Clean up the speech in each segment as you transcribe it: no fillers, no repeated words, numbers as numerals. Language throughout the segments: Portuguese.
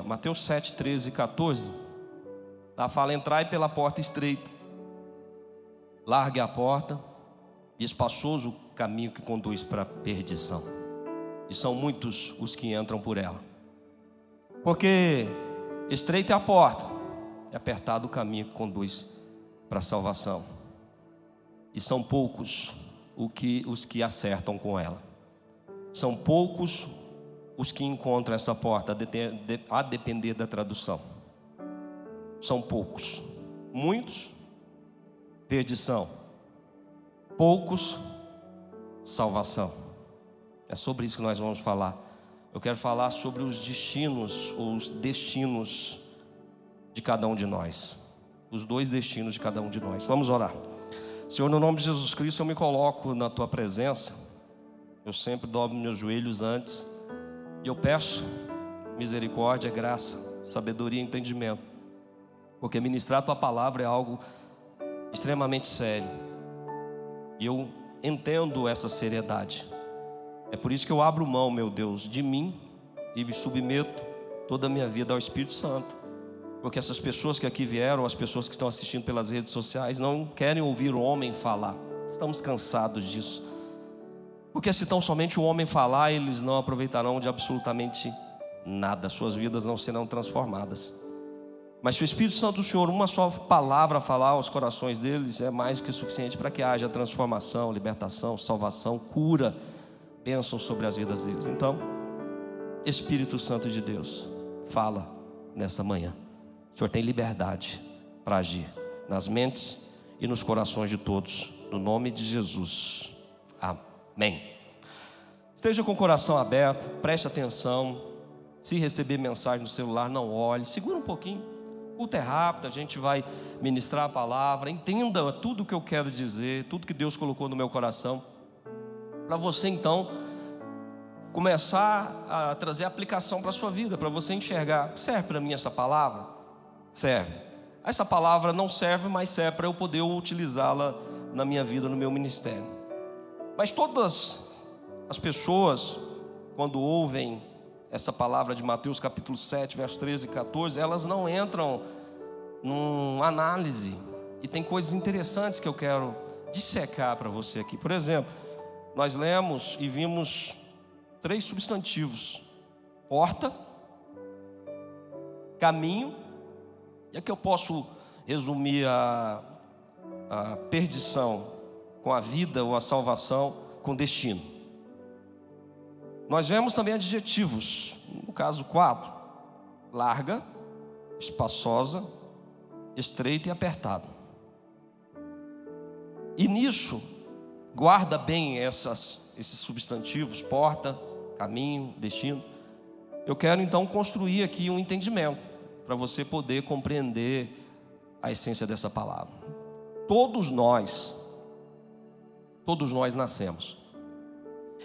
Mateus 7, 13 e 14, tá? Fala: entrai pela porta estreita, largue a porta, e espaçoso o caminho que conduz para a perdição, e são muitos os que entram por ela. Porque estreita é a porta, e apertado o caminho que conduz para a salvação, e são poucos os que acertam com ela. São poucos os que encontram essa porta, a depender da tradução. São poucos. Muitos, perdição. Poucos, salvação. É sobre isso que nós vamos falar. Eu quero falar sobre os destinos, ou os destinos de cada um de nós. Os dois destinos de cada um de nós. Vamos orar. Senhor, no nome de Jesus Cristo, eu me coloco na Tua presença. Eu sempre dobro meus joelhos antes, e eu peço misericórdia, graça, sabedoria e entendimento, porque ministrar a Tua palavra é algo extremamente sério, e eu entendo essa seriedade. É por isso que eu abro mão, meu Deus, de mim, e me submeto toda a minha vida ao Espírito Santo, porque essas pessoas que aqui vieram, as pessoas que estão assistindo pelas redes sociais, não querem ouvir o homem falar. Estamos cansados disso. Porque se tão somente o homem falar, eles não aproveitarão de absolutamente nada. Suas vidas não serão transformadas. Mas se o Espírito Santo do Senhor, uma só palavra falar aos corações deles, é mais do que suficiente para que haja transformação, libertação, salvação, cura, bênção sobre as vidas deles. Então, Espírito Santo de Deus, fala nessa manhã. O Senhor tem liberdade para agir nas mentes e nos corações de todos, no nome de Jesus. Amém. Esteja com o coração aberto, preste atenção. Se receber mensagem no celular, não olhe, segura um pouquinho. O culto é rápido, a gente vai ministrar a palavra. Entenda tudo o que eu quero dizer, tudo que Deus colocou no meu coração, para você então começar a trazer aplicação para a sua vida, para você enxergar: serve para mim essa palavra? Serve. Essa palavra não serve, mas serve para eu poder utilizá-la na minha vida, no meu ministério. Mas todas as pessoas, quando ouvem essa palavra de Mateus capítulo 7, versos 13 e 14, elas não entram numa análise. E tem coisas interessantes que eu quero dissecar para você aqui. Por exemplo, nós lemos e vimos 3 substantivos: porta, caminho, e aqui eu posso resumir a perdição com a vida, ou a salvação com destino. Nós vemos também adjetivos, no caso 4: larga, espaçosa, estreita e apertada. E nisso, guarda bem esses substantivos: porta, caminho, destino. Eu quero então construir aqui um entendimento, para você poder compreender a essência dessa palavra. Todos nós nascemos.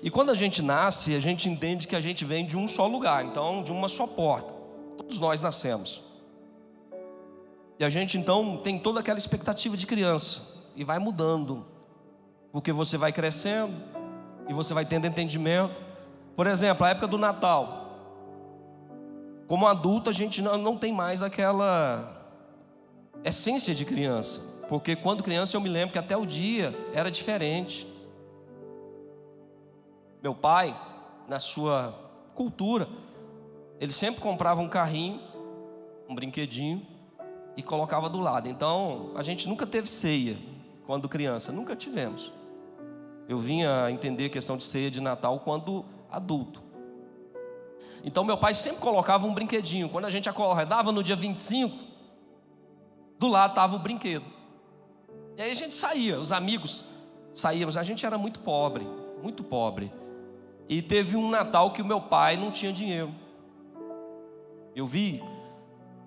E quando a gente nasce, a gente entende que a gente vem de um só lugar, então de uma só porta. Todos nós nascemos. E a gente então tem toda aquela expectativa de criança, e vai mudando, porque você vai crescendo, e você vai tendo entendimento. Por exemplo, a época do Natal. Como adulto, a gente não tem mais aquela essência de criança, porque quando criança eu me lembro que até o dia era diferente. Meu pai, na sua cultura, ele sempre comprava um carrinho, um brinquedinho, e colocava do lado. Então a gente nunca teve ceia quando criança, nunca tivemos. Eu vinha a entender a questão de ceia de Natal quando adulto. Então meu pai sempre colocava um brinquedinho. Quando a gente acordava no dia 25, do lado estava o brinquedo. E aí a gente saía, os amigos saíamos. A gente era muito pobre, muito pobre. E teve um Natal que o meu pai não tinha dinheiro. Eu vi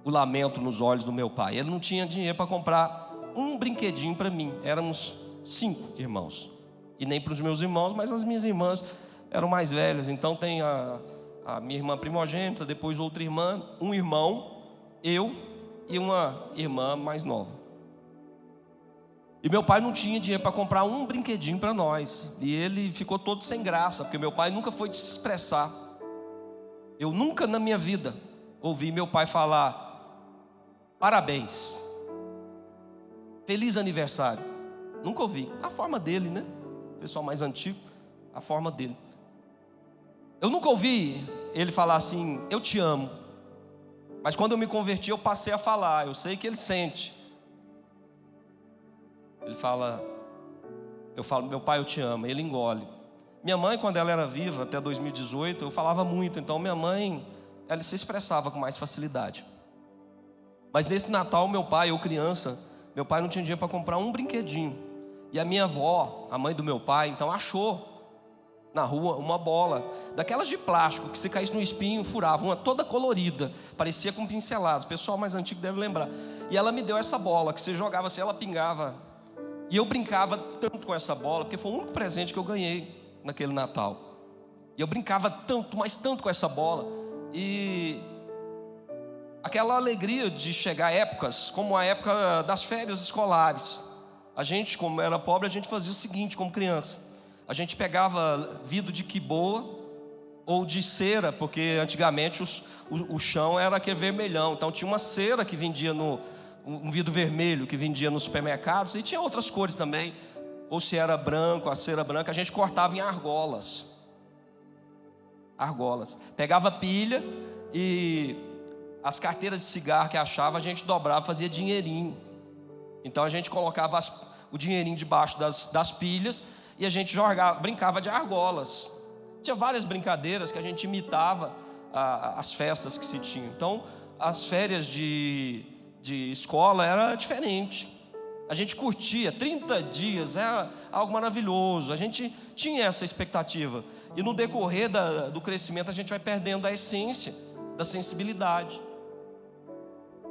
o lamento nos olhos do meu pai. Ele não tinha dinheiro para comprar um brinquedinho para mim. Éramos 5 irmãos. E nem para os meus irmãos, mas as minhas irmãs eram mais velhas. Então tem a minha irmã primogênita, depois outra irmã, um irmão, eu e uma irmã mais nova. E meu pai não tinha dinheiro para comprar um brinquedinho para nós. E ele ficou todo sem graça, porque meu pai nunca foi de se expressar. Eu nunca na minha vida ouvi meu pai falar: parabéns, feliz aniversário. Nunca ouvi. A forma dele, né? O pessoal mais antigo, a forma dele. Eu nunca ouvi ele falar assim: eu te amo. Mas quando eu me converti, eu passei a falar. Eu sei que ele sente. Ele fala, eu falo: meu pai, eu te amo. Ele engole. Minha mãe, quando ela era viva, até 2018, eu falava muito. Então minha mãe, ela se expressava com mais facilidade. Mas nesse Natal, meu pai, eu criança, meu pai não tinha dinheiro para comprar um brinquedinho. E a minha avó, a mãe do meu pai, então achou na rua uma bola, daquelas de plástico, que se caísse no espinho, furava, uma toda colorida, parecia com pincelados. O pessoal mais antigo deve lembrar. E ela me deu essa bola, que você jogava assim, ela pingava. E eu brincava tanto com essa bola, porque foi o único presente que eu ganhei naquele Natal. E eu brincava tanto, mas tanto com essa bola. E aquela alegria de chegar épocas, como a época das férias escolares. A gente, como era pobre, a gente fazia o seguinte, como criança: a gente pegava vidro de quiboa ou de cera, porque antigamente o chão era aquele vermelhão. Então tinha uma cera que vendia um vidro vermelho que vendia nos supermercados, e tinha outras cores também. Ou se era branco, a cera branca, a gente cortava em argolas. Pegava pilha e as carteiras de cigarro que achava, a gente dobrava, fazia dinheirinho. Então a gente colocava o dinheirinho debaixo das pilhas e a gente brincava de argolas. Tinha várias brincadeiras que a gente imitava as festas que se tinham. Então as férias de escola era diferente. A gente curtia, 30 dias, era algo maravilhoso. A gente tinha essa expectativa. E no decorrer do crescimento a gente vai perdendo a essência da sensibilidade.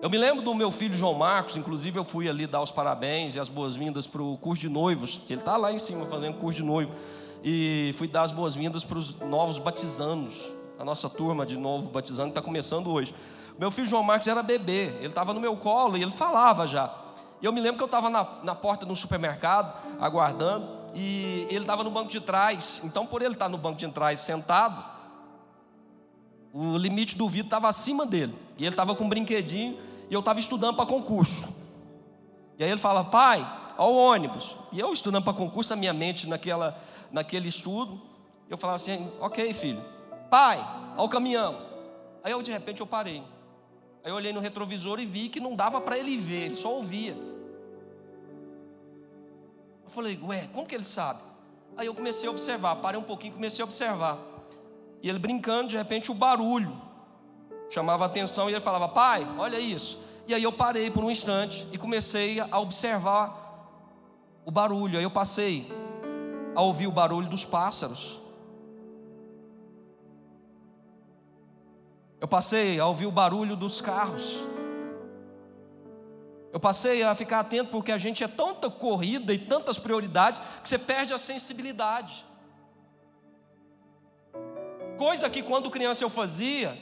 Eu me lembro do meu filho João Marcos, inclusive eu fui ali dar os parabéns e as boas-vindas para o curso de noivos. Ele está lá em cima fazendo curso de noivo. E fui dar as boas-vindas para os novos batizandos. A nossa turma de novo batizando está começando hoje. Meu filho João Marcos era bebê, ele estava no meu colo e ele falava já. E eu me lembro que eu estava na porta do supermercado, aguardando, e ele estava no banco de trás. Então, por ele estar no banco de trás sentado, o limite do vidro estava acima dele. E ele estava com um brinquedinho, e eu estava estudando para concurso. E aí ele fala: pai, olha o ônibus. E eu estudando para concurso, a minha mente naquele estudo, eu falava assim: ok, filho. Pai, olha o caminhão. Aí de repente eu parei. Aí eu olhei no retrovisor e vi que não dava para ele ver, ele só ouvia. Eu falei: ué, como que ele sabe? Aí eu comecei a observar, parei um pouquinho e comecei a observar. E ele brincando, de repente o barulho chamava a atenção e ele falava: pai, olha isso. E aí eu parei por um instante e comecei a observar o barulho. Aí eu passei a ouvir o barulho dos pássaros. Eu passei a ouvir o barulho dos carros. Eu passei a ficar atento, porque a gente é tanta corrida e tantas prioridades que você perde a sensibilidade. Coisa que quando criança eu fazia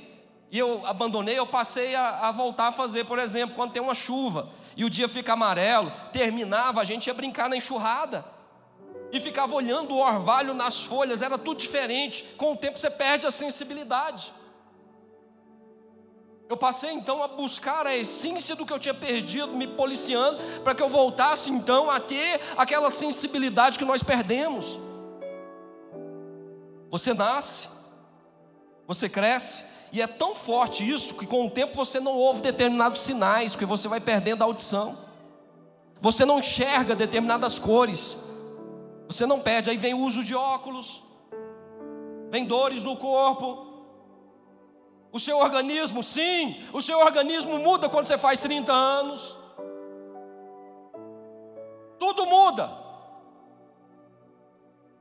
e eu abandonei, eu passei a voltar a fazer. Por exemplo, quando tem uma chuva e o dia fica amarelo, terminava, a gente ia brincar na enxurrada e ficava olhando o orvalho nas folhas, era tudo diferente. Com o tempo você perde a sensibilidade. Eu passei então a buscar a essência do que eu tinha perdido, me policiando, para que eu voltasse então a ter aquela sensibilidade que nós perdemos. Você nasce, você cresce, e é tão forte isso, que com o tempo você não ouve determinados sinais, porque você vai perdendo a audição. Você não enxerga determinadas cores, você não perde. Aí vem o uso de óculos, vem dores no corpo. O seu organismo, sim, o seu organismo muda quando você faz 30 anos. Tudo muda.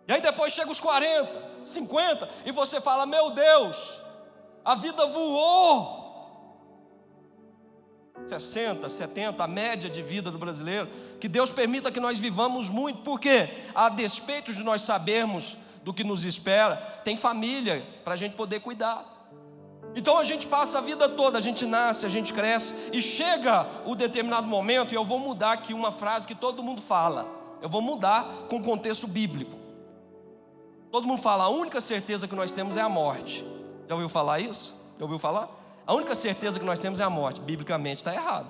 E aí depois chega os 40, 50, e você fala: meu Deus, a vida voou. 60, 70, a média de vida do brasileiro. Que Deus permita que nós vivamos muito, porque a despeito de nós sabermos do que nos espera, tem família para a gente poder cuidar. Então a gente passa a vida toda, a gente nasce, a gente cresce, e chega o determinado momento, e eu vou mudar aqui uma frase que todo mundo fala, eu vou mudar com o contexto bíblico. Todo mundo fala: a única certeza que nós temos é a morte. Já ouviu falar isso? Já ouviu falar? A única certeza que nós temos é a morte. Biblicamente está errado.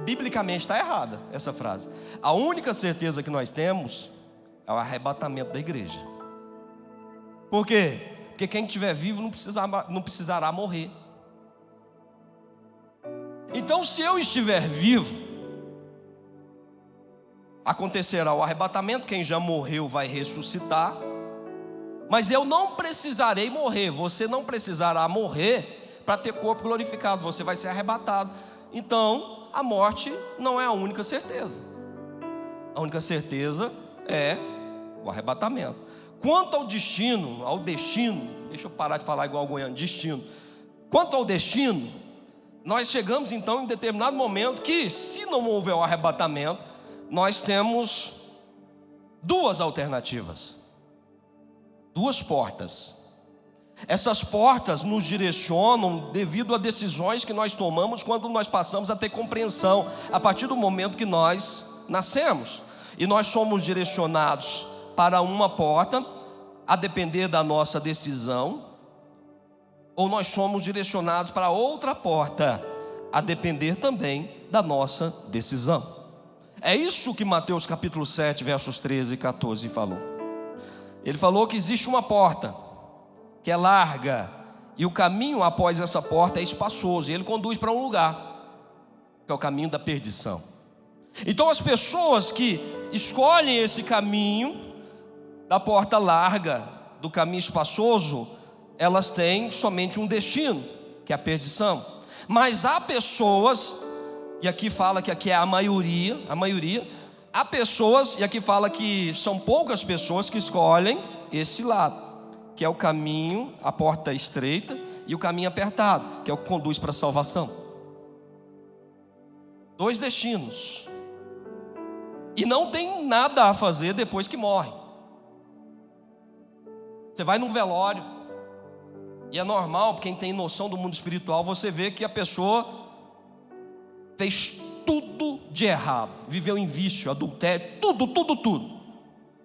Biblicamente está errada essa frase. A única certeza que nós temos é o arrebatamento da igreja. Por quê? Porque quem estiver vivo não precisará morrer. Então, se eu estiver vivo, acontecerá o arrebatamento. Quem já morreu vai ressuscitar. Mas eu não precisarei morrer. Você não precisará morrer para ter corpo glorificado. Você vai ser arrebatado. Então, a morte não é a única certeza. A única certeza é o arrebatamento. Quanto ao destino, deixa eu parar de falar igual goiano, destino. Quanto ao destino, nós chegamos então em determinado momento que, se não houver o arrebatamento, nós temos duas alternativas, duas portas. Essas portas nos direcionam devido a decisões que nós tomamos quando nós passamos a ter compreensão, a partir do momento que nós nascemos. E nós somos direcionados para uma porta, a depender da nossa decisão, ou nós somos direcionados para outra porta, a depender também da nossa decisão. É isso que Mateus capítulo 7, versos 13 e 14 falou. Ele falou que existe uma porta que é larga, e o caminho após essa porta é espaçoso, e ele conduz para um lugar, que é o caminho da perdição. Então as pessoas que escolhem esse caminho da porta larga, do caminho espaçoso, elas têm somente um destino, que é a perdição. Mas há pessoas, e aqui fala que aqui é a maioria, há pessoas, e aqui fala que são poucas pessoas que escolhem esse lado, que é o caminho, a porta estreita, e o caminho apertado, que é o que conduz para a salvação. Dois destinos. E não tem nada a fazer depois que morre. Você vai num velório, e é normal, quem tem noção do mundo espiritual, você vê que a pessoa fez tudo de errado, viveu em vício, adultério, tudo.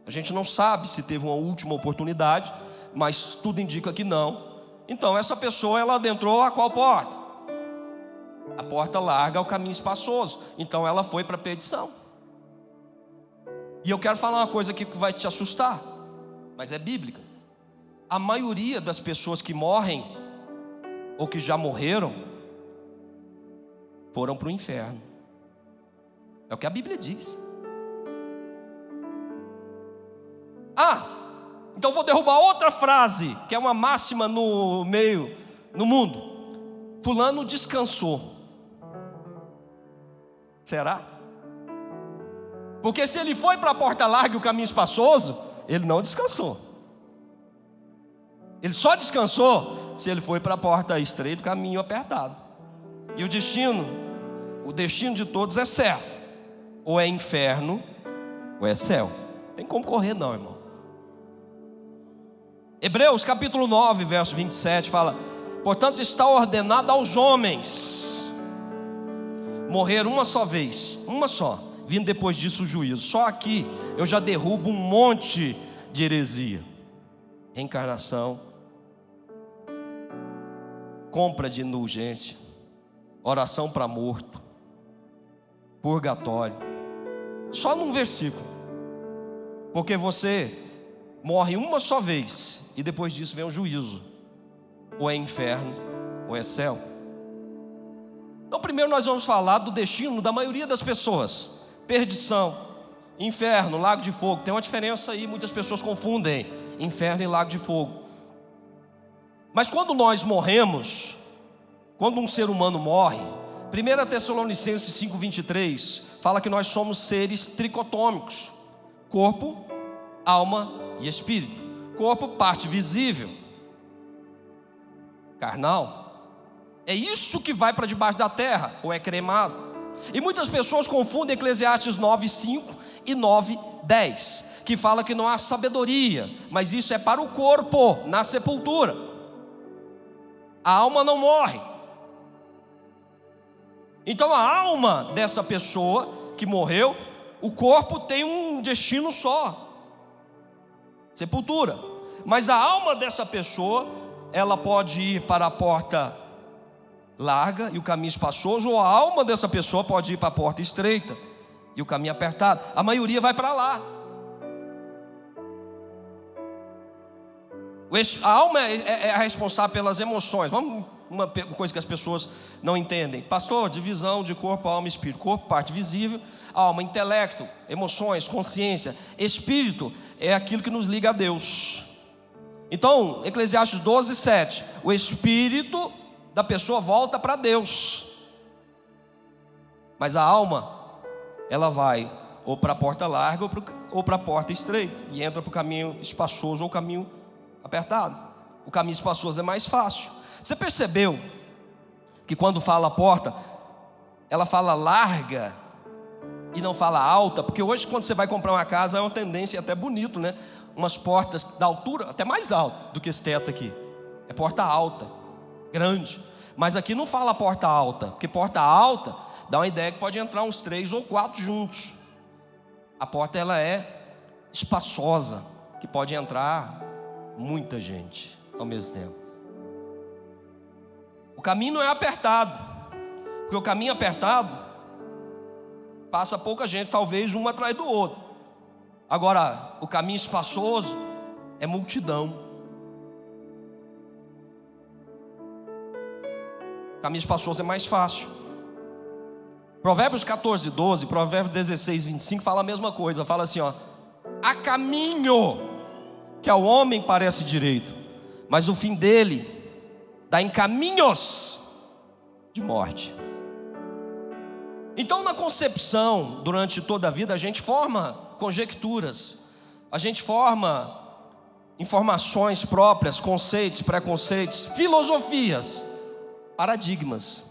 A gente não sabe se teve uma última oportunidade, mas tudo indica que não. Então essa pessoa, ela adentrou a qual porta? A porta larga é o caminho espaçoso. Então ela foi para a perdição. E eu quero falar uma coisa aqui que vai te assustar, mas é bíblica. A maioria das pessoas que morrem, ou que já morreram, foram para o inferno. É o que a Bíblia diz. Então vou derrubar outra frase, que é uma máxima no mundo. Fulano descansou. Será? Porque se ele foi para a porta larga e o caminho espaçoso, ele não descansou. Ele só descansou se ele foi para a porta estreita, o caminho apertado. E o destino de todos é certo. Ou é inferno, ou é céu. Não tem como correr não, irmão. Hebreus capítulo 9, verso 27 fala: portanto está ordenado aos homens morrer uma só vez, uma só, vindo depois disso o juízo. Só aqui eu já derrubo um monte de heresia. Reencarnação, compra de indulgência, oração para morto, purgatório. Só num versículo. Porque você morre uma só vez e depois disso vem o juízo. Ou é inferno, ou é céu. Então primeiro nós vamos falar do destino da maioria das pessoas. Perdição, inferno, lago de fogo. Tem uma diferença aí, muitas pessoas confundem inferno e lago de fogo. Mas quando nós morremos, quando um ser humano morre, 1 Tessalonicenses 5:23 fala que nós somos seres tricotômicos: corpo, alma e espírito. Corpo, parte visível, carnal. É isso que vai para debaixo da terra, ou é cremado. E muitas pessoas confundem Eclesiastes 9:5 e 9:10, que fala que não há sabedoria, mas isso é para o corpo, na sepultura. A alma não morre. Então a alma dessa pessoa que morreu, o corpo tem um destino só: sepultura. Mas a alma dessa pessoa ela pode ir para a porta larga e o caminho espaçoso, ou a alma dessa pessoa pode ir para a porta estreita e o caminho apertado. A maioria vai para lá. A alma é a responsável pelas emoções. Uma coisa que as pessoas não entendem: pastor, divisão de corpo, alma e espírito. Corpo, parte visível; alma, intelecto, emoções, consciência. Espírito é aquilo que nos liga a Deus. Então, Eclesiastes 12:7, o espírito da pessoa volta para Deus, mas a alma, ela vai ou para a porta larga ou para a porta estreita, e entra para o caminho espaçoso ou o caminho apertado. O caminho espaçoso é mais fácil. Você percebeu que quando fala a porta, ela fala larga e não fala alta? Porque hoje, quando você vai comprar uma casa, é uma tendência até bonito, né? Umas portas da altura, até mais alta do que esse teto aqui. É porta alta, grande. Mas aqui não fala porta alta, porque porta alta dá uma ideia que pode entrar uns 3 ou 4 juntos. A porta, ela é espaçosa, que pode entrar muita gente ao mesmo tempo. O caminho não é apertado, porque o caminho apertado passa pouca gente, talvez um atrás do outro. Agora, o caminho espaçoso é multidão. O caminho espaçoso é mais fácil. Provérbios 14:12, Provérbios 16:25 fala a mesma coisa. Fala assim, ó: há caminho que ao homem parece direito, mas o fim dele dá em caminhos de morte. Então, na concepção, durante toda a vida, a gente forma conjecturas, a gente forma informações próprias, conceitos, preconceitos, filosofias, paradigmas.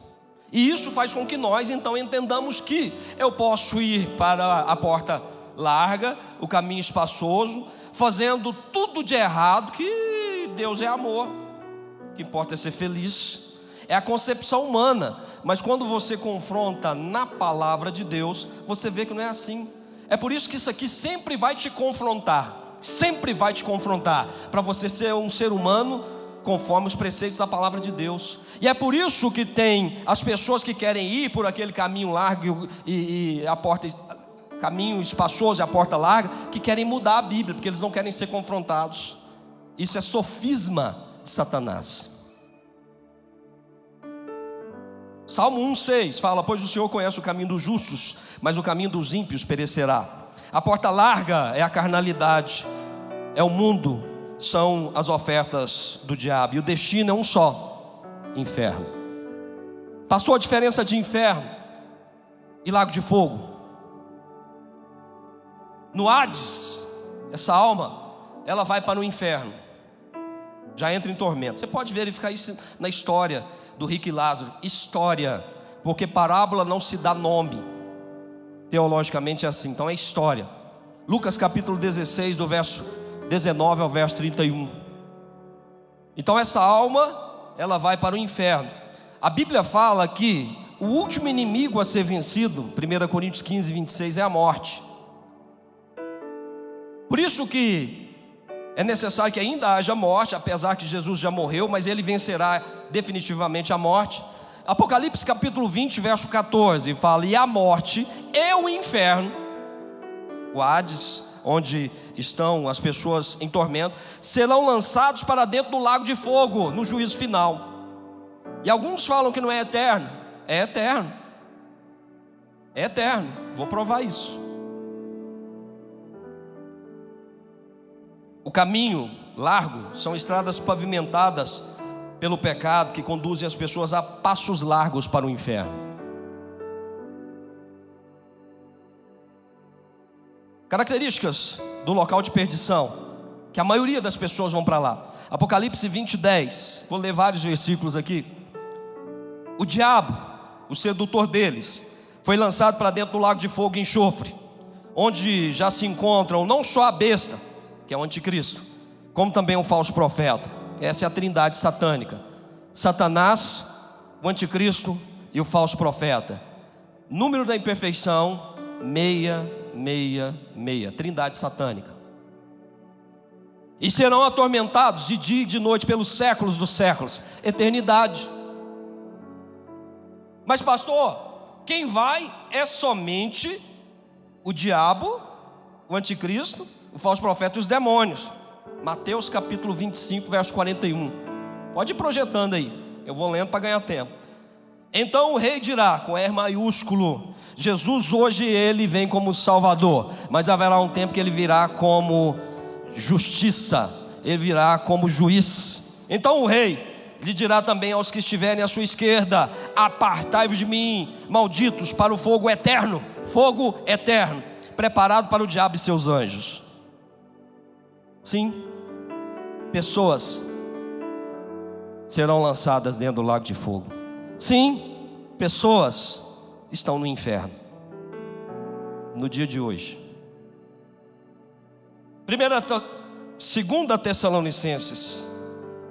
E isso faz com que nós então entendamos que eu posso ir para a porta larga, o caminho espaçoso, fazendo tudo de errado, que Deus é amor, o que importa é ser feliz. É a concepção humana, mas quando você confronta na palavra de Deus, você vê que não é assim. É por isso que isso aqui sempre vai te confrontar, para você ser um ser humano conforme os preceitos da palavra de Deus. E é por isso que tem as pessoas que querem ir por aquele caminho largo e a porta, caminho espaçoso e a porta larga, que querem mudar a Bíblia, porque eles não querem ser confrontados. Isso é sofisma de Satanás. Salmo 1:6 fala: pois o Senhor conhece o caminho dos justos, mas o caminho dos ímpios perecerá. A porta larga é a carnalidade, é o mundo, são as ofertas do diabo, e o destino é um só: inferno. Passou a diferença de inferno e lago de fogo? No Hades, essa alma, ela vai para o inferno, já entra em tormento. Você pode verificar isso na história do rico e Lázaro. História, porque parábola não se dá nome, teologicamente é assim, então é história. Lucas capítulo 16, do verso 19 ao verso 31. Então essa alma, ela vai para o inferno. A Bíblia fala que o último inimigo a ser vencido, 1 Coríntios 15:26, é a morte. Por isso que é necessário que ainda haja morte, apesar que Jesus já morreu, mas ele vencerá definitivamente a morte. Apocalipse capítulo 20, verso 14, fala: e a morte e o inferno, o Hades, onde estão as pessoas em tormento, serão lançados para dentro do lago de fogo, no juízo final. E alguns falam que não é eterno. É eterno. É eterno, vou provar isso. O caminho largo são estradas pavimentadas pelo pecado, que conduzem as pessoas a passos largos para o inferno. Características do local de perdição, que a maioria das pessoas vão para lá. Apocalipse 20:10, vou ler vários versículos aqui. O diabo, o sedutor deles, foi lançado para dentro do lago de fogo e enxofre, onde já se encontram não só a besta, que é o anticristo, como também um falso profeta. Essa é a trindade satânica: Satanás, o anticristo e o falso profeta. Número da imperfeição 666, trindade satânica. e serão atormentados de dia e de noite pelos séculos dos séculos. Eternidade. Mas pastor, quem vai é somente o diabo, o anticristo, o falso profeta e os demônios. Mateus capítulo 25, verso 41. Pode ir projetando aí, eu vou lendo para ganhar tempo. Então o rei dirá, com R maiúsculo: Jesus hoje ele vem como Salvador, mas haverá um tempo que ele virá como justiça, ele virá como juiz. Então o rei lhe dirá também aos que estiverem à sua esquerda: apartai-vos de mim, malditos, para o fogo eterno, preparado para o diabo e seus anjos. Sim, pessoas serão lançadas dentro do lago de fogo. Sim, pessoas estão no inferno no dia de hoje. 2 Tessalonicenses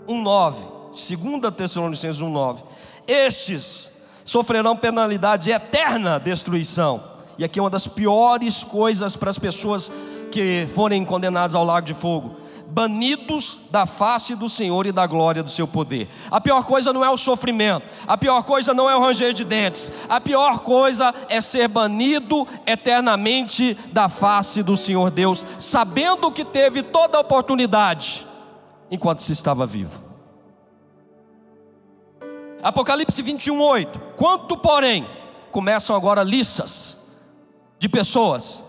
1:9. 2 Tessalonicenses 1:9. Estes sofrerão penalidade de eterna destruição. E aqui é uma das piores coisas para as pessoas que forem condenadas ao lago de fogo: banidos da face do Senhor e da glória do seu poder. A pior coisa não é o sofrimento, a pior coisa não é o ranger de dentes, a pior coisa é ser banido eternamente da face do Senhor Deus, sabendo que teve toda a oportunidade enquanto se estava vivo. Apocalipse 21:8. Quanto porém, começam agora listas de pessoas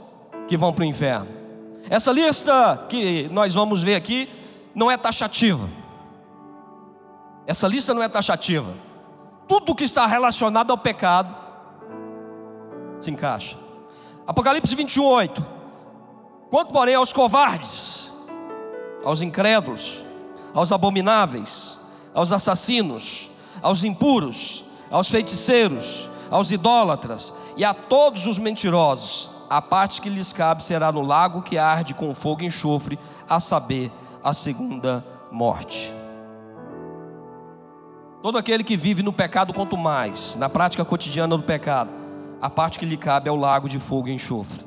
que vão para o inferno. Essa lista que nós vamos ver aqui não é taxativa. Essa lista não é taxativa. Tudo que está relacionado ao pecado se encaixa. Apocalipse 21:8. Quanto porém aos covardes, aos incrédulos, aos abomináveis, aos assassinos, aos impuros, aos feiticeiros, aos idólatras e a todos os mentirosos, a parte que lhes cabe será no lago que arde com fogo e enxofre, a saber, a segunda morte. Todo aquele que vive no pecado, quanto mais na prática cotidiana do pecado, a parte que lhe cabe é o lago de fogo e enxofre.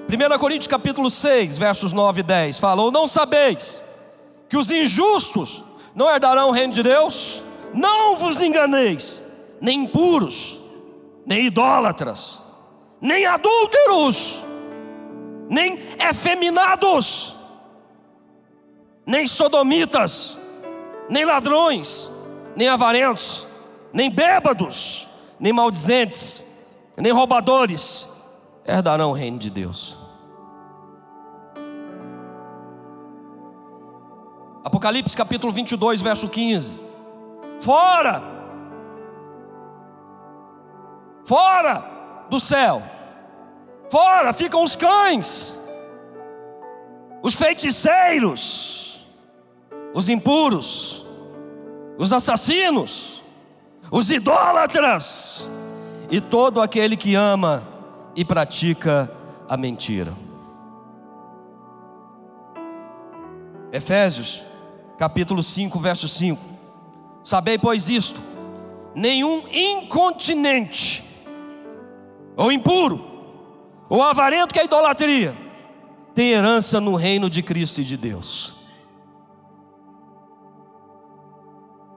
1 Coríntios capítulo 6, versos 9 e 10 fala: ou não sabeis que os injustos não herdarão o reino de Deus? Não vos enganeis, nem impuros, nem idólatras, nem adúlteros, nem efeminados, nem sodomitas, nem ladrões, nem avarentos, nem bêbados, nem maldizentes, nem roubadores herdarão o reino de Deus. Apocalipse capítulo 22, verso 15. Fora do céu, fora ficam os cães, os feiticeiros, os impuros, os assassinos, os idólatras e todo aquele que ama e pratica a mentira. Efésios capítulo 5, verso 5. Sabei, pois, isto: nenhum incontinente, ou impuro, ou avarento, que é idolatria, tem herança no reino de Cristo e de Deus.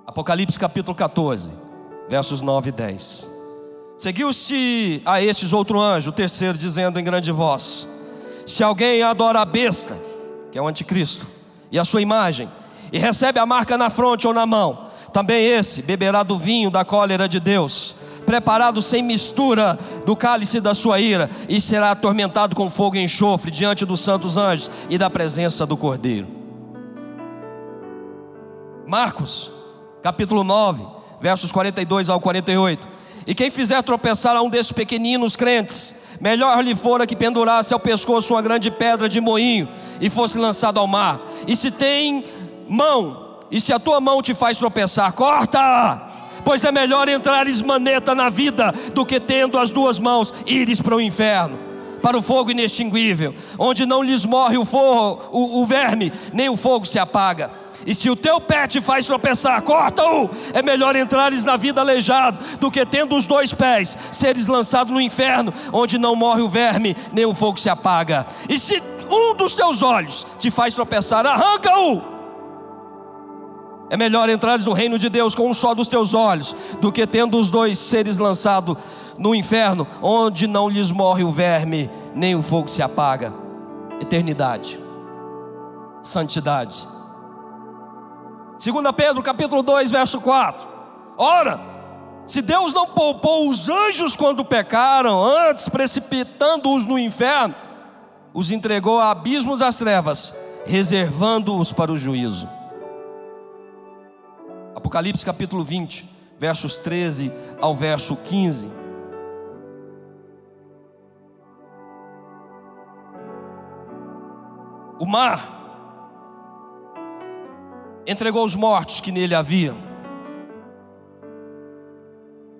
Apocalipse capítulo 14, versos 9 e 10. Seguiu-se a estes outro anjo, o terceiro, dizendo em grande voz: se alguém adora a besta, que é o anticristo, e a sua imagem, e recebe a marca na fronte ou na mão, também esse beberá do vinho da cólera de Deus, preparado sem mistura do cálice da sua ira, e será atormentado com fogo e enxofre diante dos santos anjos e da presença do Cordeiro. Marcos capítulo 9, versos 42 ao 48. E quem fizer tropeçar a um desses pequeninos crentes, melhor lhe fora que pendurasse ao pescoço uma grande pedra de moinho e fosse lançado ao mar. E se tem mão, e se a tua mão te faz tropeçar, corta, pois é melhor entrares maneta na vida do que, tendo as duas mãos, ires para o inferno, para o fogo inextinguível, onde não lhes morre o verme, nem o fogo se apaga. E se o teu pé te faz tropeçar, corta-o. É melhor entrares na vida aleijado do que, tendo os dois pés, seres lançado no inferno, onde não morre o verme, nem o fogo se apaga. E se um dos teus olhos te faz tropeçar, arranca-o. É melhor entrares no reino de Deus com um só dos teus olhos, do que tendo os dois seres lançados no inferno, onde não lhes morre o verme, nem o fogo se apaga. Eternidade, santidade. 2 Pedro capítulo 2 verso 4. Ora, se Deus não poupou os anjos quando pecaram, antes precipitando-os no inferno, os entregou a abismos das trevas, reservando-os para o juízo. Apocalipse capítulo 20, versos 13 ao verso 15. O mar entregou os mortos que nele havia.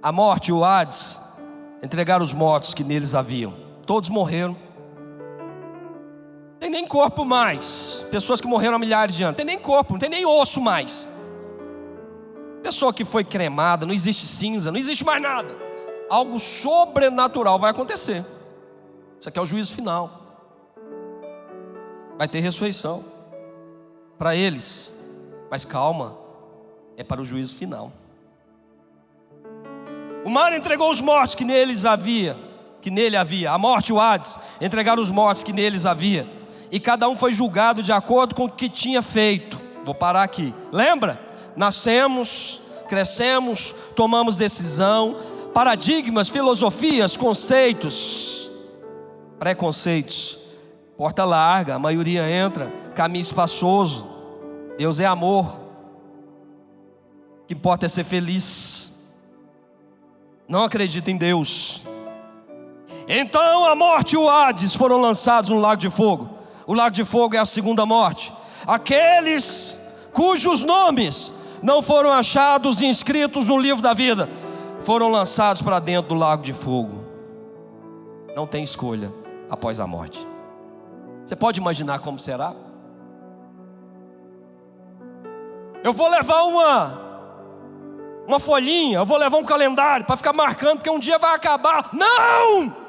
A morte e o Hades entregaram os mortos que neles haviam. Todos morreram. Não tem nem corpo mais. Pessoas que morreram há milhares de anos. Não tem nem corpo, não tem nem osso mais. Pessoa que foi cremada, não existe cinza, não existe mais nada. Algo sobrenatural vai acontecer. Isso aqui é o juízo final. Vai ter ressurreição para eles. Mas calma, é para o juízo final. O mar entregou os mortos que nele havia. A morte e o Hades entregaram os mortos que neles havia. E cada um foi julgado de acordo com o que tinha feito. Vou parar aqui. Lembra? Nascemos, crescemos, tomamos decisão, paradigmas, filosofias, conceitos, preconceitos, porta larga, a maioria entra, caminho espaçoso. Deus é amor, o que importa é ser feliz. Não acredita em Deus. Então a morte e o Hades foram lançados no lago de fogo. O lago de fogo é a segunda morte. Aqueles cujos nomes não foram achados e inscritos no livro da vida foram lançados para dentro do lago de fogo. Não tem escolha após a morte. Você pode imaginar como será? Eu vou levar uma folhinha, eu vou levar um calendário para ficar marcando, porque um dia vai acabar. Não!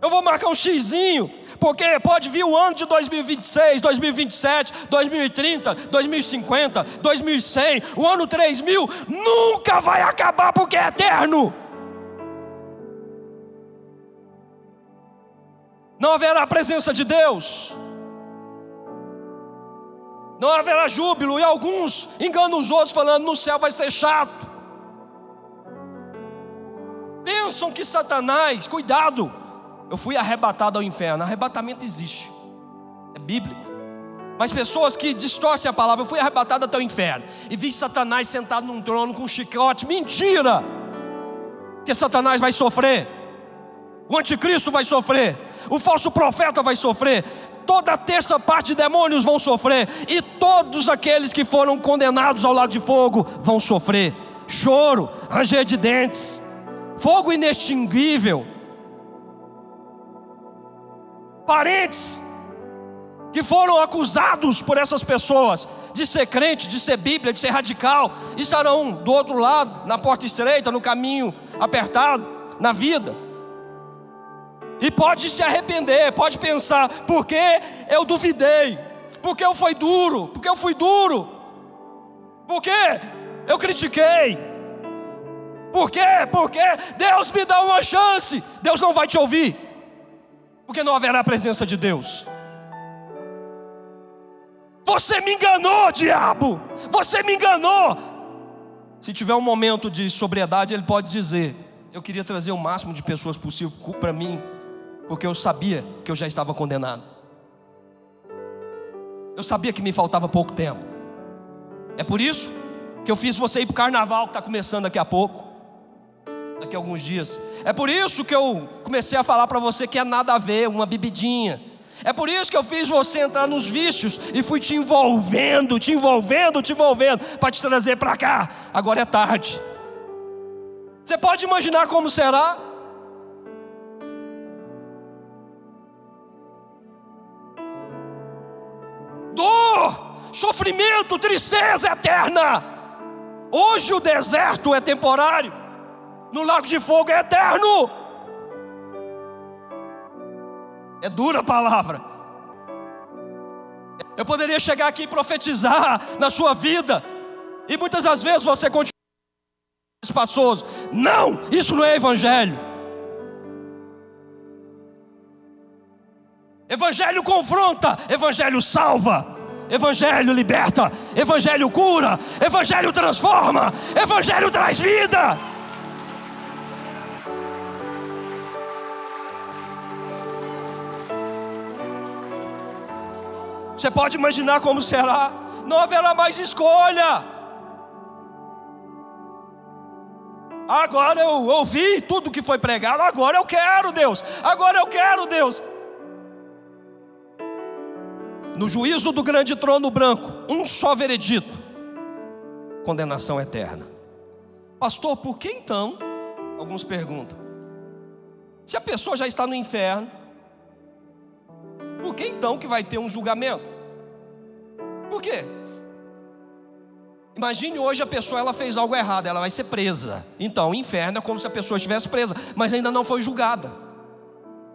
Eu vou marcar um xizinho, porque pode vir o ano de 2026, 2027, 2030, 2050, 2100, o ano 3000, nunca vai acabar porque é eterno. Não haverá a presença de Deus, não haverá júbilo, e alguns enganam os outros falando no céu vai ser chato. Pensam que Satanás, cuidado, eu fui arrebatado ao inferno. Arrebatamento existe, é bíblico. Mas pessoas que distorcem a palavra, eu fui arrebatado até o inferno e vi Satanás sentado num trono com um chicote. Mentira! Porque Satanás vai sofrer, o anticristo vai sofrer, o falso profeta vai sofrer, toda a terça parte de demônios vão sofrer, e todos aqueles que foram condenados ao lago de fogo vão sofrer choro, ranger de dentes, fogo inextinguível. Parentes que foram acusados por essas pessoas de ser crente, de ser Bíblia, de ser radical, estarão do outro lado, na porta estreita, no caminho apertado, na vida. E pode se arrepender, pode pensar, porque eu duvidei, porque eu fui duro, porque eu fui duro, porque eu critiquei, porque Deus me dá uma chance. Deus não vai te ouvir, porque não haverá a presença de Deus. Você me enganou, diabo, você me enganou. Se tiver um momento de sobriedade, ele pode dizer: eu queria trazer o máximo de pessoas possível para mim, porque eu sabia que eu já estava condenado. Eu sabia que me faltava pouco tempo. É por isso que eu fiz você ir para o carnaval, que está começando daqui a pouco, daqui a alguns dias. É por isso que eu comecei a falar para você que é nada a ver, uma bebidinha. É por isso que eu fiz você entrar nos vícios e fui te envolvendo, para te trazer para cá. Agora é tarde. Você pode imaginar como será? Dor, sofrimento, tristeza eterna. Hoje o deserto é temporário, no lago de fogo é eterno. É dura a palavra. Eu poderia chegar aqui e profetizar na sua vida, e muitas das vezes você continua espaçoso. Não, isso não é evangelho. Evangelho confronta, evangelho salva, evangelho liberta, evangelho cura, evangelho transforma, evangelho traz vida. Você pode imaginar como será? Não haverá mais escolha. Agora eu ouvi tudo que foi pregado, agora eu quero Deus, agora eu quero Deus. No juízo do grande trono branco, um só veredito: condenação eterna. Pastor, por que então? Alguns perguntam. Se a pessoa já está no inferno, por que então que vai ter um julgamento? Por quê? Imagine hoje a pessoa, ela fez algo errado, ela vai ser presa. Então o inferno é como se a pessoa estivesse presa, mas ainda não foi julgada.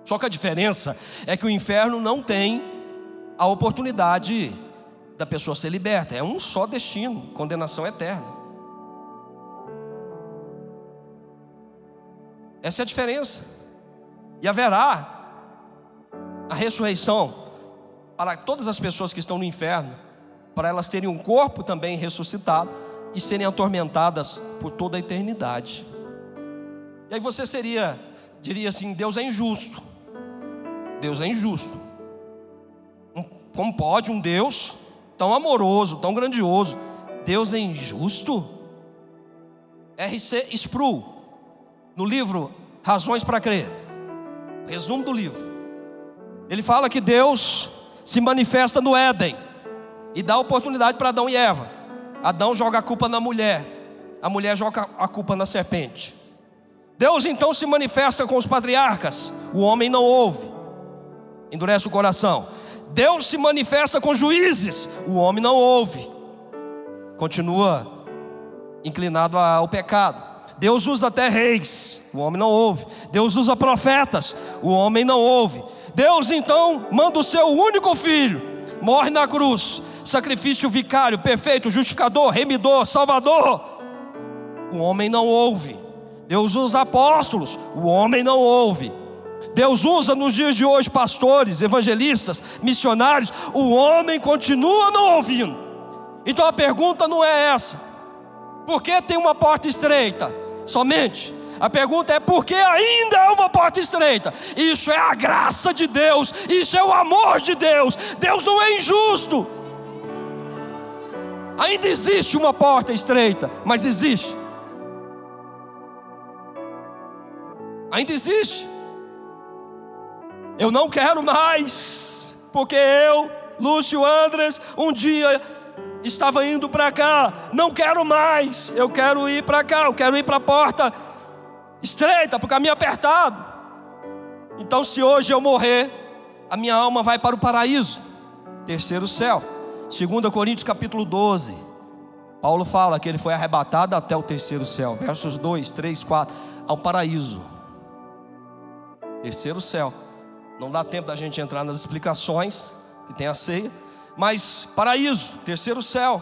Só que a diferença é que o inferno não tem a oportunidade da pessoa ser liberta. É um só destino, condenação eterna. Essa é a diferença. E haverá a ressurreição para todas as pessoas que estão no inferno, para elas terem um corpo também ressuscitado e serem atormentadas por toda a eternidade. E aí você diria assim: Deus é injusto. Deus é injusto. Como pode um Deus tão amoroso, tão grandioso, Deus é injusto? R.C. Sproul, no livro Razões para Crer, resumo do livro, ele fala que Deus se manifesta no Éden e dá oportunidade para Adão e Eva. Adão joga a culpa na mulher, a mulher joga a culpa na serpente. Deus então se manifesta com os patriarcas, o homem não ouve, endurece o coração. Deus se manifesta com juízes, o homem não ouve, continua inclinado ao pecado. Deus usa até reis, o homem não ouve. Deus usa profetas, o homem não ouve. Deus então manda o seu único filho, morre na cruz, sacrifício vicário, perfeito, justificador, remidor, salvador, o homem não ouve. Deus usa apóstolos, o homem não ouve. Deus usa nos dias de hoje pastores, evangelistas, missionários, o homem continua não ouvindo. Então a pergunta não é essa: por que tem uma porta estreita? Somente a pergunta é: por que ainda é uma porta estreita? Isso é a graça de Deus, isso é o amor de Deus. Deus não é injusto. Ainda existe uma porta estreita, mas existe. Ainda existe. Eu não quero mais, porque eu, Lúcio Andres, um dia estava indo para cá. Não quero mais, eu quero ir para cá, eu quero ir para a porta estreita, para o caminho apertado. Então se hoje eu morrer, a minha alma vai para o paraíso, terceiro céu. 2 Coríntios capítulo 12, Paulo fala que ele foi arrebatado até o terceiro céu, versos 2, 3, 4, ao paraíso, terceiro céu. Não dá tempo da gente entrar nas explicações, que tem a ceia, mas paraíso, terceiro céu.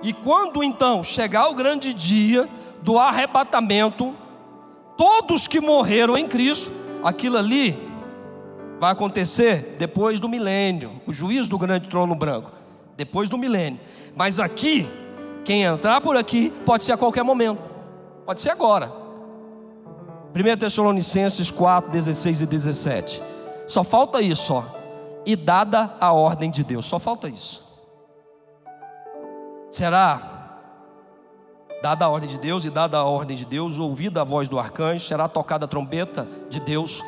E quando então chegar o grande dia do arrebatamento, todos que morreram em Cristo, aquilo ali vai acontecer depois do milênio, o juízo do grande trono branco, depois do milênio. Mas aqui, quem entrar por aqui pode ser a qualquer momento, pode ser agora. 1 Tessalonicenses 4, 16 e 17. Só falta isso, ó. E dada a ordem de Deus, só falta isso. Será dada a ordem de Deus, e dada a ordem de Deus, ouvida a voz do arcanjo, será tocada a trombeta de Deus.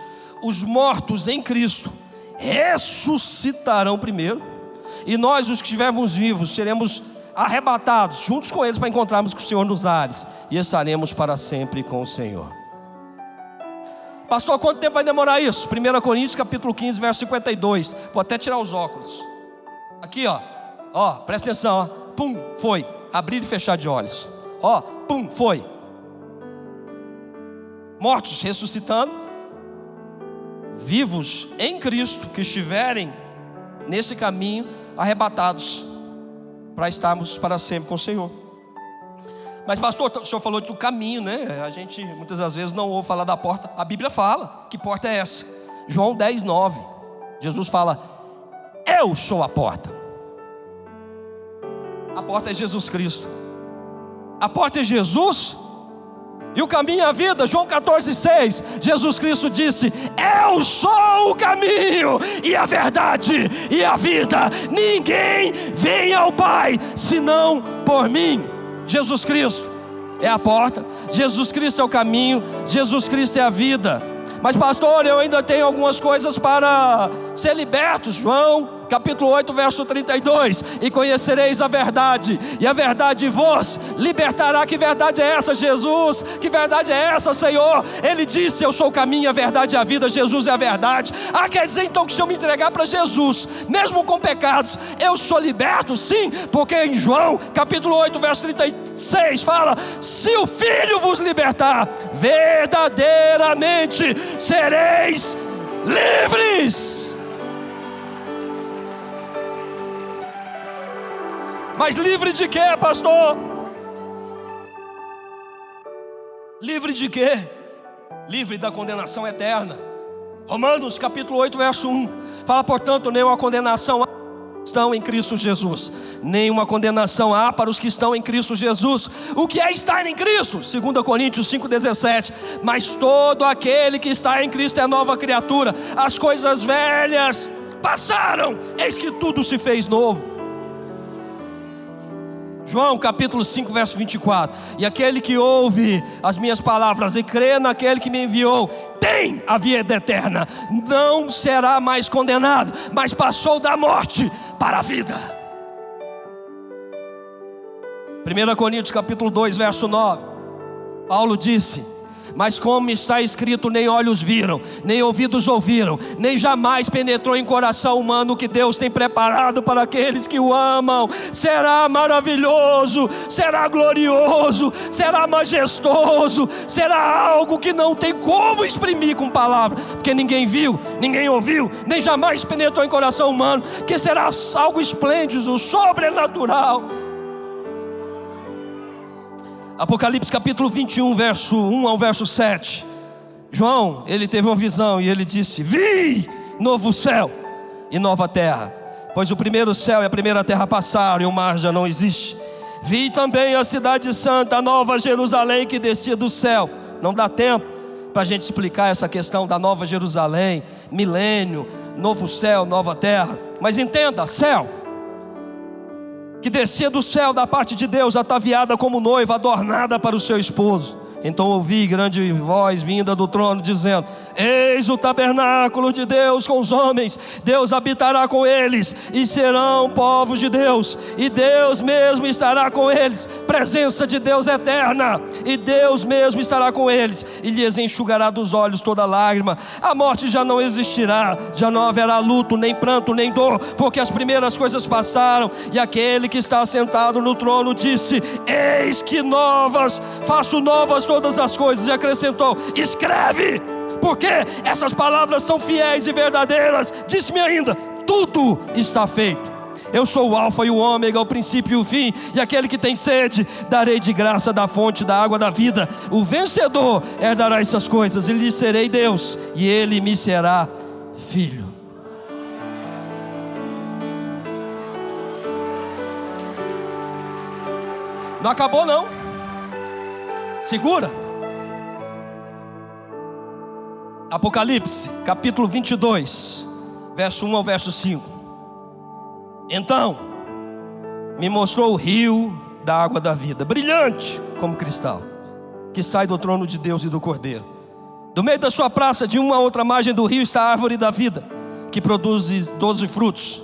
Os mortos em Cristo ressuscitarão primeiro, e nós, os que estivermos vivos, seremos arrebatados juntos com eles para encontrarmos com o Senhor nos ares, e estaremos para sempre com o Senhor. Pastor, quanto tempo vai demorar isso? 1 Coríntios capítulo 15, verso 52. Vou até tirar os óculos. Aqui, ó, presta atenção, ó. Pum, foi. Abrir e fechar de olhos. Ó, pum, foi. Mortos ressuscitando, vivos em Cristo, que estiverem nesse caminho, arrebatados, para estarmos para sempre com o Senhor. Mas pastor, o senhor falou do caminho, né? A gente muitas das vezes não ouve falar da porta. A Bíblia fala, que porta é essa? João 10:9, Jesus fala: eu sou a porta. A porta é Jesus Cristo. A porta é Jesus, e o caminho é a vida. João 14:6, Jesus Cristo disse: eu sou o caminho e a verdade e a vida. Ninguém vem ao Pai senão por mim. Jesus Cristo é a porta, Jesus Cristo é o caminho, Jesus Cristo é a vida. Mas pastor, eu ainda tenho algumas coisas para ser libertos. João capítulo 8, verso 32: e conhecereis a verdade, e a verdade vos libertará. Que verdade é essa, Jesus? Que verdade é essa, Senhor? Ele disse: eu sou o caminho, a verdade e a vida. Jesus é a verdade. Quer dizer então que se eu me entregar para Jesus, mesmo com pecados, eu sou liberto? Sim, porque em João capítulo 8, verso 36 fala: se o Filho vos libertar, verdadeiramente sereis livres. Mas livre de quê, pastor? Livre de quê? Livre da condenação eterna. Romanos capítulo 8, verso 1 fala: portanto, nenhuma condenação há para os que estão em Cristo Jesus. Nenhuma condenação há para os que estão em Cristo Jesus. O que é estar em Cristo? 2 Coríntios 5,17. Mas todo aquele que está em Cristo é nova criatura. As coisas velhas passaram, eis que tudo se fez novo. João capítulo 5, verso 24: e aquele que ouve as minhas palavras e crê naquele que me enviou, tem a vida eterna, não será mais condenado, mas passou da morte para a vida. 1 Coríntios capítulo 2, verso 9, Paulo disse: mas como está escrito, nem olhos viram, nem ouvidos ouviram, nem jamais penetrou em coração humano o que Deus tem preparado para aqueles que o amam. Será maravilhoso, será glorioso, será majestoso, será algo que não tem como exprimir com palavras, porque ninguém viu, ninguém ouviu, nem jamais penetrou em coração humano, que será algo esplêndido, sobrenatural. Apocalipse capítulo 21, verso 1 ao verso 7. João, ele teve uma visão e ele disse: vi novo céu e nova terra, pois o primeiro céu e a primeira terra passaram e o mar já não existe. Vi também a cidade santa, a nova Jerusalém, que descia do céu. Não dá tempo para a gente explicar essa questão da nova Jerusalém, milênio, novo céu, nova terra. Mas entenda, céu, que descia do céu da parte de Deus, ataviada como noiva, adornada para o seu esposo. Então ouvi grande voz vinda do trono dizendo: eis o tabernáculo de Deus com os homens, Deus habitará com eles, e serão povos de Deus, e Deus mesmo estará com eles. Presença de Deus eterna, e Deus mesmo estará com eles, e lhes enxugará dos olhos toda lágrima. A morte já não existirá, já não haverá luto, nem pranto, nem dor, porque as primeiras coisas passaram. E aquele que está sentado no trono disse: eis que faço novas todas as coisas. E acrescentou: escreve, porque essas palavras são fiéis e verdadeiras. Disse-me ainda: tudo está feito. Eu sou o alfa e o ômega, o princípio e o fim. E aquele que tem sede, darei de graça da fonte da água da vida. O vencedor herdará essas coisas, e lhe serei Deus, e ele me será filho. Não acabou não. Segura. Apocalipse capítulo 22, verso 1 ao verso 5. Então me mostrou o rio da água da vida, brilhante como cristal, que sai do trono de Deus e do Cordeiro. Do meio da sua praça, de uma a outra margem do rio, está a árvore da vida, que produz 12 frutos,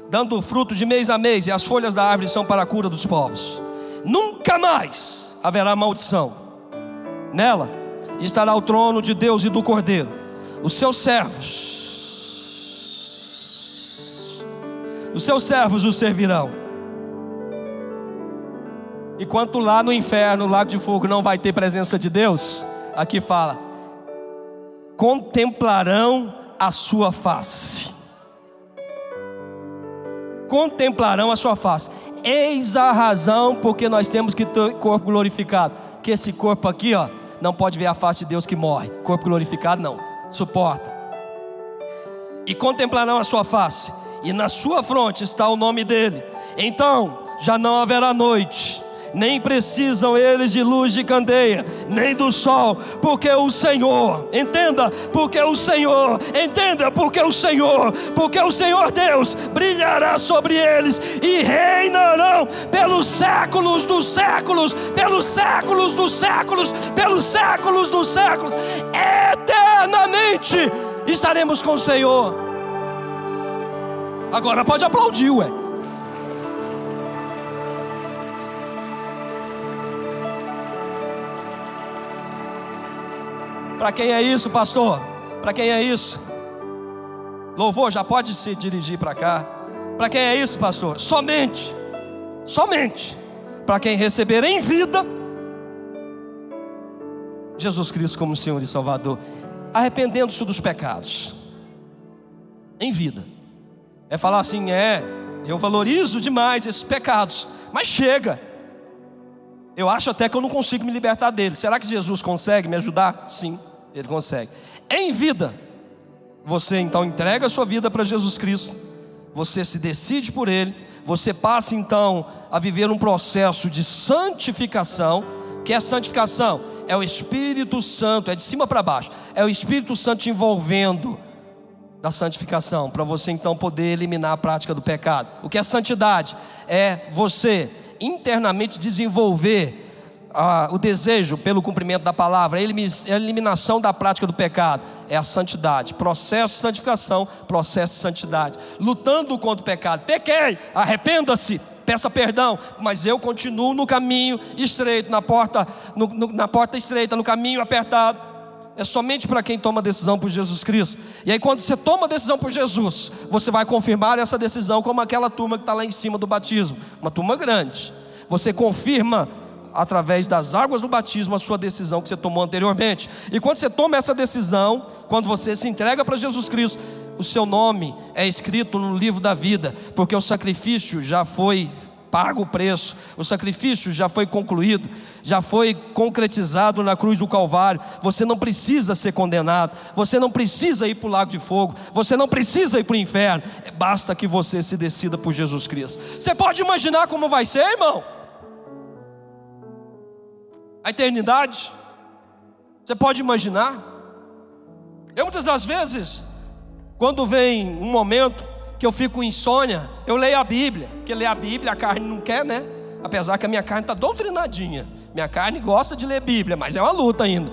dando fruto de mês a mês, e as folhas da árvore são para a cura dos povos. Nunca mais haverá maldição. Nela estará o trono de Deus e do Cordeiro. Os seus servos o servirão. Enquanto lá no inferno, no lago de fogo, não vai ter presença de Deus, aqui fala: contemplarão a sua face. Contemplarão a sua face. Eis a razão porque nós temos que ter corpo glorificado. Que esse corpo aqui, ó, não pode ver a face de Deus que morre. Corpo glorificado não, suporta. E contemplarão a sua face, e na sua fronte está o nome dele. Então já não haverá noite, nem precisam eles de luz de candeia, nem do sol, porque o Senhor, entenda, porque o Senhor, entenda, porque o Senhor Deus brilhará sobre eles e reinarão pelos séculos dos séculos, pelos séculos dos séculos, pelos séculos dos séculos. Eternamente estaremos com o Senhor. Agora pode aplaudir, ué. Para quem é isso, pastor? Para quem é isso? Louvor, já pode se dirigir para cá. Para quem é isso, pastor? Somente para quem receber em vida Jesus Cristo como Senhor e Salvador, arrependendo-se dos pecados. Em vida. É falar assim, eu valorizo demais esses pecados, mas chega. Eu acho até que eu não consigo me libertar deles. Será que Jesus consegue me ajudar? Sim, Ele consegue. Em vida, você então entrega a sua vida para Jesus Cristo, você se decide por Ele, você passa então a viver um processo de santificação. Que é santificação? É o Espírito Santo, é de cima para baixo, é o Espírito Santo te envolvendo da santificação, para você então poder eliminar a prática do pecado. O que é santidade? É você internamente desenvolver o desejo pelo cumprimento da palavra, a eliminação da prática do pecado. É a santidade, processo de santificação, processo de santidade, lutando contra o pecado. Pequei, arrependa-se, peça perdão, mas eu continuo no caminho estreito, na porta estreita, no caminho apertado. É somente para quem toma decisão por Jesus Cristo. E aí quando você toma decisão por Jesus, você vai confirmar essa decisão como aquela turma que está lá em cima do batismo, uma turma grande. Você confirma através das águas do batismo a sua decisão que você tomou anteriormente. E quando você toma essa decisão, quando você se entrega para Jesus Cristo, o seu nome é escrito no livro da vida, porque o sacrifício já foi pago o preço, o sacrifício já foi concluído, já foi concretizado na cruz do Calvário. Você não precisa ser condenado, você não precisa ir para o lago de fogo, você não precisa ir para o inferno, basta que você se decida por Jesus Cristo. Você pode imaginar como vai ser, irmão? A eternidade, você pode imaginar? Eu muitas das vezes, quando vem um momento que eu fico com insônia, eu leio a Bíblia, porque ler a Bíblia a carne não quer, né? Apesar que a minha carne está doutrinadinha, minha carne gosta de ler Bíblia, mas é uma luta ainda.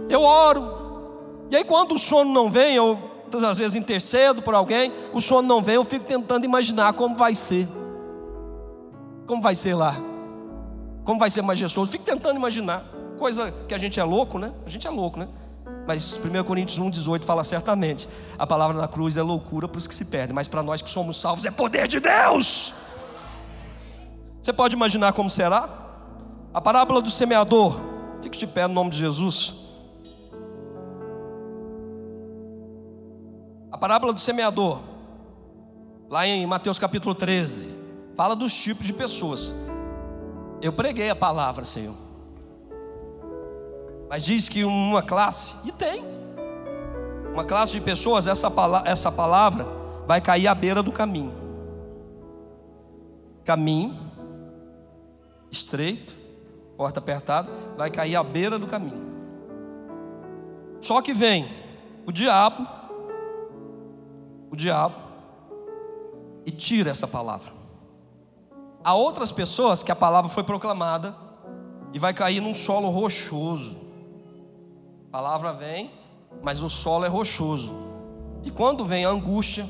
Eu oro, e aí quando o sono não vem, eu muitas das vezes intercedo por alguém, o sono não vem, eu fico tentando imaginar como vai ser lá, como vai ser majestoso, fico tentando imaginar, coisa que a gente é louco, né? Mas 1 Coríntios 1,18 fala certamente, a palavra da cruz é loucura para os que se perdem, mas para nós que somos salvos é poder de Deus. Você pode imaginar como será? A parábola do semeador, fique de pé no nome de Jesus. A parábola do semeador, lá em Mateus capítulo 13, fala dos tipos de pessoas. Eu preguei a palavra, Senhor, mas diz que uma classe, e tem uma classe de pessoas, essa palavra vai cair à beira do caminho estreito, porta apertada, vai cair à beira do caminho. Só que vem o diabo e tira essa palavra. Há outras pessoas que a palavra foi proclamada e vai cair num solo rochoso. A palavra vem, mas o solo é rochoso. E quando vem a angústia,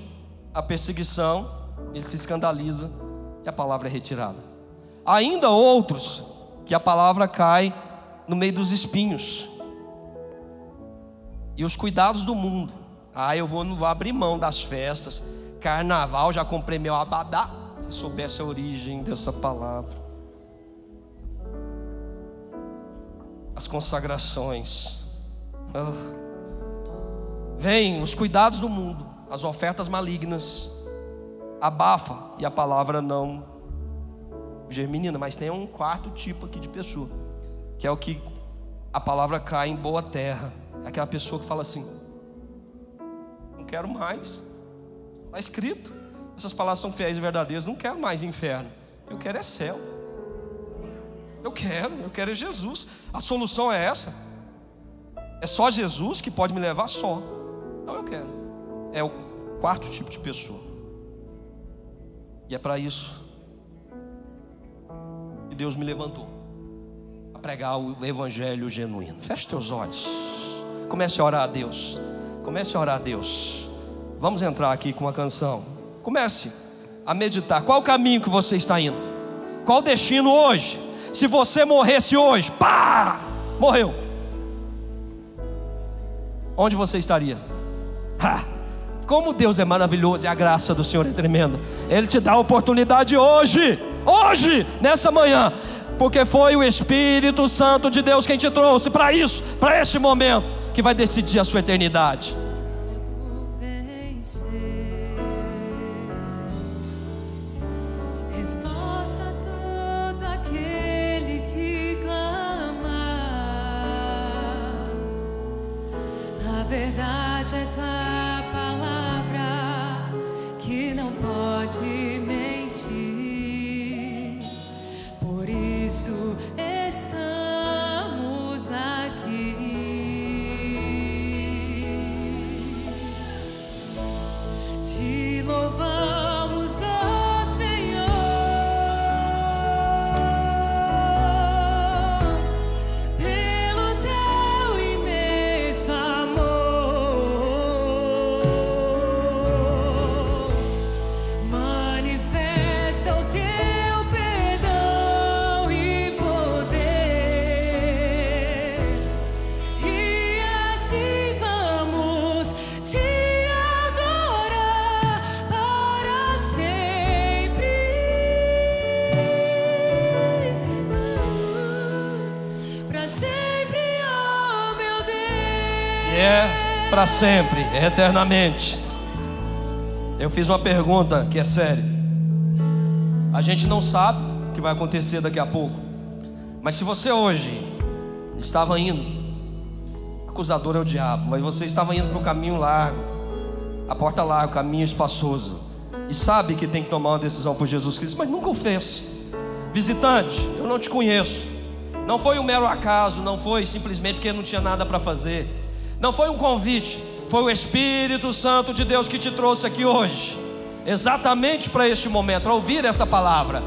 a perseguição, ele se escandaliza e a palavra é retirada. Há ainda outros que a palavra cai no meio dos espinhos e os cuidados do mundo. Eu não vou abrir mão das festas, carnaval, já comprei meu abadá. Se soubesse a origem dessa palavra, as consagrações, Vem os cuidados do mundo, as ofertas malignas, abafa e a palavra não germina. Mas tem um quarto tipo aqui de pessoa, que é o que a palavra cai em boa terra. É aquela pessoa que fala assim: não quero mais, está escrito, essas palavras são fiéis e verdadeiras, não quero mais inferno, eu quero é céu. Eu quero é Jesus. A solução é essa. É só Jesus que pode me levar, só. Então eu quero. É o quarto tipo de pessoa. E é para isso que Deus me levantou, a pregar o evangelho genuíno. Feche teus olhos. Comece a orar a Deus. Comece a orar a Deus. Vamos entrar aqui com uma canção. Comece a meditar. Qual o caminho que você está indo? Qual o destino hoje? Se você morresse hoje, pá, morreu, onde você estaria? Como Deus é maravilhoso e a graça do Senhor é tremenda. Ele te dá a oportunidade hoje, nessa manhã, porque foi o Espírito Santo de Deus quem te trouxe para isso, para este momento que vai decidir a sua eternidade. Verdade é tua palavra, que não pode mentir. Por isso estamos aqui. Te louvamos, ó Senhor, pelo teu imenso amor. Para sempre, eternamente. Eu fiz uma pergunta que é séria. A gente não sabe o que vai acontecer daqui a pouco, mas se você hoje estava indo, acusador é o diabo, mas você estava indo para o caminho largo, a porta larga, o caminho espaçoso, e sabe que tem que tomar uma decisão por Jesus Cristo, mas nunca o fez. Visitante, eu não te conheço. Não foi um mero acaso, não foi simplesmente porque não tinha nada para fazer, não foi um convite, foi o Espírito Santo de Deus que te trouxe aqui hoje, exatamente para este momento, para ouvir essa palavra.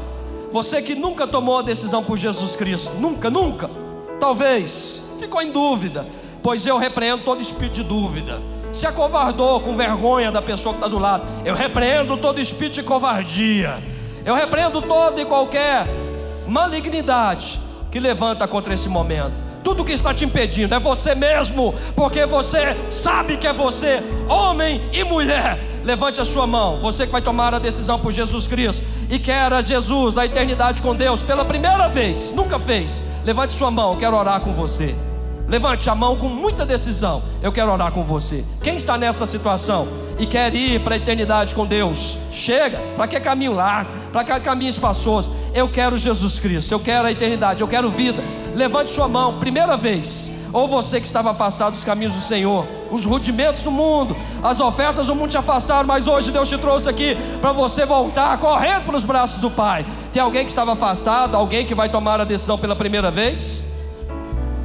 Você que nunca tomou a decisão por Jesus Cristo, nunca, talvez ficou em dúvida, pois eu repreendo todo espírito de dúvida. Se acovardou com vergonha da pessoa que está do lado, eu repreendo todo espírito de covardia, eu repreendo toda e qualquer malignidade que levanta contra esse momento. Tudo que está te impedindo é você mesmo, porque você sabe que é você, homem e mulher. Levante a sua mão, você que vai tomar a decisão por Jesus Cristo e quer a Jesus, a eternidade com Deus pela primeira vez, nunca fez. Levante sua mão, eu quero orar com você. Levante a mão com muita decisão, eu quero orar com você. Quem está nessa situação e quer ir para a eternidade com Deus, chega, para que caminho largo, para que caminho espaçoso? Eu quero Jesus Cristo, eu quero a eternidade, eu quero vida. Levante sua mão, primeira vez. Ou você que estava afastado dos caminhos do Senhor, os rudimentos do mundo, as ofertas do mundo te afastaram, mas hoje Deus te trouxe aqui para você voltar correndo para os braços do Pai. Tem alguém que estava afastado, alguém que vai tomar a decisão pela primeira vez?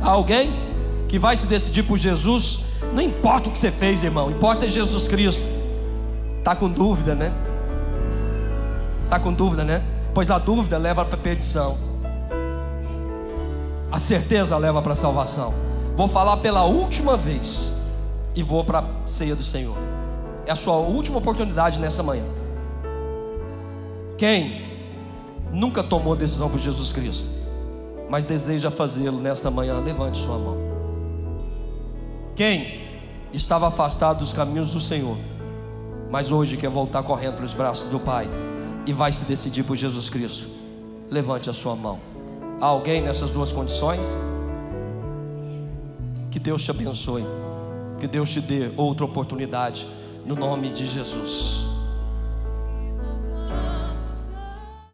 Alguém que vai se decidir por Jesus? Não importa o que você fez, irmão, importa é Jesus Cristo. Está com dúvida, né? Está com dúvida, né? Pois a dúvida leva para a perdição, a certeza leva para a salvação. Vou falar pela última vez e vou para a ceia do Senhor. É a sua última oportunidade nessa manhã. Quem nunca tomou decisão por Jesus Cristo, mas deseja fazê-lo nessa manhã, levante sua mão. Quem estava afastado dos caminhos do Senhor, mas hoje quer voltar correndo para os braços do Pai e vai se decidir por Jesus Cristo, levante a sua mão. Há alguém nessas duas condições? Que Deus te abençoe. Que Deus te dê outra oportunidade, no nome de Jesus.